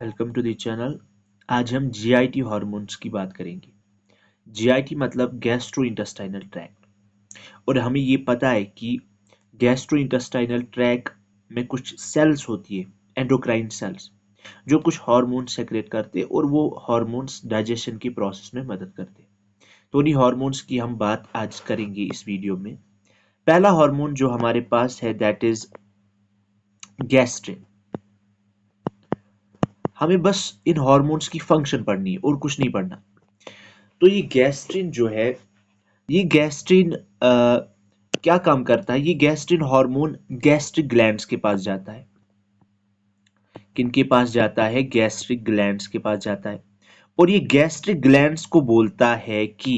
Welcome to the channel. आज हम GIT hormones की बात करेंगे। जीआईटी मतलब गैस्ट्रो इंटेस्टाइनल ट्रैक्ट, और हमें ये पता है कि गैस्ट्रो इंटेस्टाइनल ट्रैक्ट में कुछ सेल्स होती है, एंडोक्राइन सेल्स, जो कुछ हार्मोन्स सेक्रेट करते हैं और वो हार्मोन्स डाइजेशन की प्रोसेस में मदद करते हैं। तो उन्हीं हार्मोन्स की हम बात आज करेंगे इस वीडियो में। पहला हार्मोन जो हमारे पास है दैट इज गैस्ट्रिन। हमें बस इन हार्मोन्स की फंक्शन पढ़नी है और कुछ नहीं पढ़ना। तो ये गैस्ट्रिन जो है, ये गैस्ट्रिन क्या काम करता है? ये गैस्ट्रिन हार्मोन गैस्ट्रिक ग्लैंड्स के पास जाता है। किनके पास जाता है? गैस्ट्रिक ग्लैंड्स के पास जाता है। और ये गैस्ट्रिक ग्लैंड्स को बोलता है कि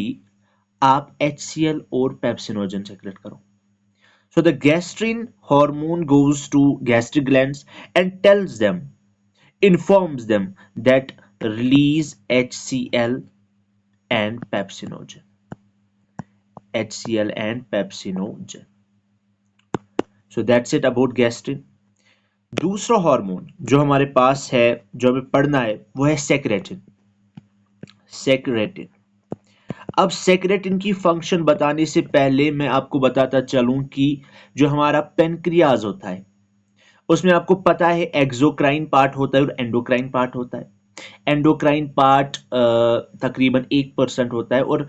आप HCl और पेप्सिनोजन सेक्रेट करो। So the gastrin hormone goes to gastric glands and tells them, informs them that release HCl and pepsinogen. HCl and pepsinogen. So that's it about gastrin. दूसरा hormone जो हमारे पास है, जो हमें पढ़ना है, वो है सेक्रेटिन। सेक्रेटिन। अब सेक्रेटिन की फंक्शन बताने से पहले मैं आपको बताता चलूं कि जो हमारा पेनक्रियाज होता है, उसमें आपको पता है एक्सोक्राइन पार्ट होता है और एंडोक्राइन पार्ट होता है। एंडोक्राइन पार्ट तकरीबन 1% होता है और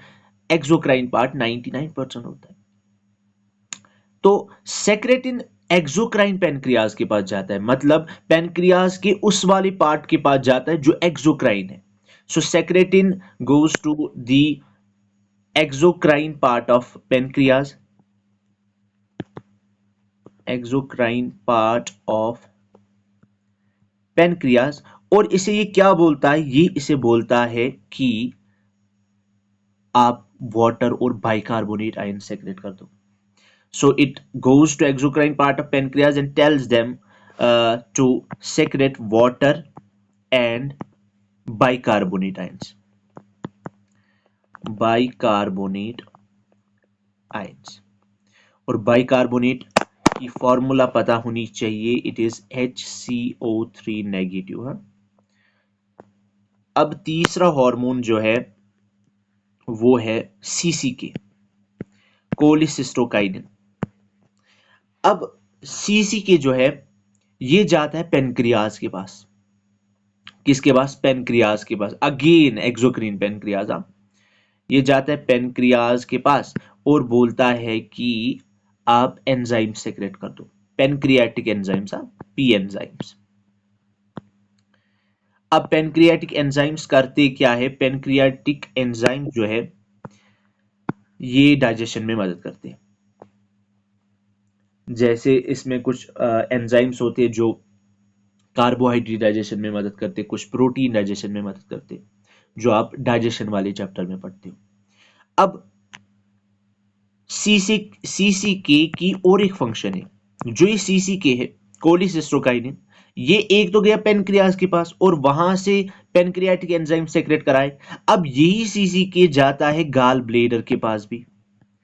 एक्सोक्राइन पार्ट 99% होता है। तो सेक्रेटिन एक्सोक्राइन पेनक्रियाज के पास जाता है, मतलब पेनक्रियाज के उस वाले पार्ट के पास जाता है जो एक्सोक्राइन है। So secretin goes to the exocrine part of pancreas. Exocrine part of pancreas. और इसे ये क्या बोलता है? ये इसे बोलता है कि आप वाटर और बाइकार्बोनेट आयन सेक्रेट कर दो। So it goes to exocrine part of pancreas and tells them to secrete water and bicarbonate ions. Bicarbonate ions. और बाइकार्बोनेट की फॉर्मूला पता होनी चाहिए, इट इज HCO3 नेगेटिव। हाँ, अब तीसरा हार्मोन जो है वो है CCK, कोलिसिस्टोकाइनिन। अब CCK जो है ये जाता है पेनक्रियाज के पास। किसके पास? पेनक्रियाज के पास। Again एक्सोक्रीन pancreas. ये जाता है पेनक्रियाज के पास और बोलता है कि आप एंजाइम सेक्रेट कर दो, पेनक्रियाटिक एंजाइम्स, पी एंजाइम्स। अब पेनक्रियाटिक एंजाइम्स करते क्या है? पेनक्रियाटिक एंजाइम जो है ये डाइजेशन में मदद करते हैं। जैसे इसमें कुछ एंजाइम्स होते हैं जो कार्बोहाइड्रेट डाइजेशन में मदद करते, कुछ प्रोटीन डाइजेशन में मदद करते, जो आप डाइजेशन वाले चैप्टर में पढ़ते हो। अब सीसीके की और एक फंक्शन है। जो ये सीसीके है, कोलिसिस्टोकाइनिन, ये एक तो गया पेनक्रियाज के पास और वहां से पेनक्रियाटिक एंजाइम सेक्रेट कराए। अब यही सीसीके जाता है गाल ब्लेडर के पास भी।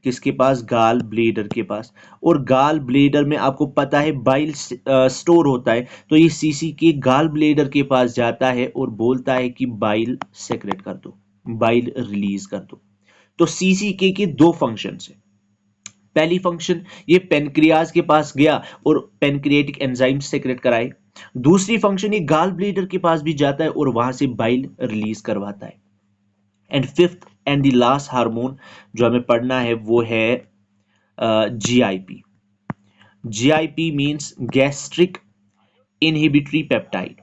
किसके पास? गाल ब्लेडर के पास। और गाल ब्लेडर में आपको पता है बाइल स्टोर होता है, तो ये सीसीके गाल ब्लेडर के पास जाता है और बोलता है कि बाइल सेक्रेट कर दो, बाइल रिलीज कर दो। तो सीसीके के दो फंक्शंस है। पहली फंक्शन, ये पेनक्रियाज के पास गया और पेनक्रिएटिक एंजाइम सेक्रेट कराए। दूसरी फंक्शन, ये गाल ब्लेडर के पास भी जाता है और वहां से बाइल रिलीज करवाता है। And fifth and the last hormone जो हमें पढ़ना है वो है GIP। GIP means gastric inhibitory peptide.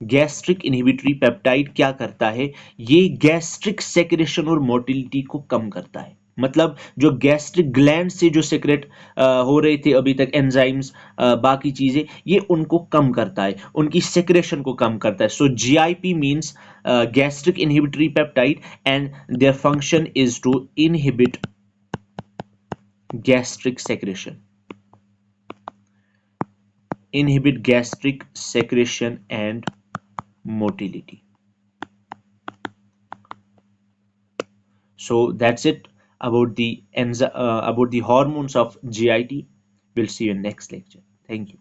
Gastric inhibitory peptide क्या करता है? ये गैस्ट्रिक सेक्रेशन और मोटिलिटी को कम करता है। मतलब जो गैस्ट्रिक ग्लैंड से जो सेक्रेट हो रहे थे अभी तक एंजाइम्स, बाकी चीजें, ये उनको कम करता है, उनकी सेक्रेशन को कम करता है। So GIP means gastric inhibitory peptide and their function is to inhibit gastric secretion, inhibit gastric secretion and motility. So that's it about the hormones of GIT. We'll see you in next lecture. Thank you.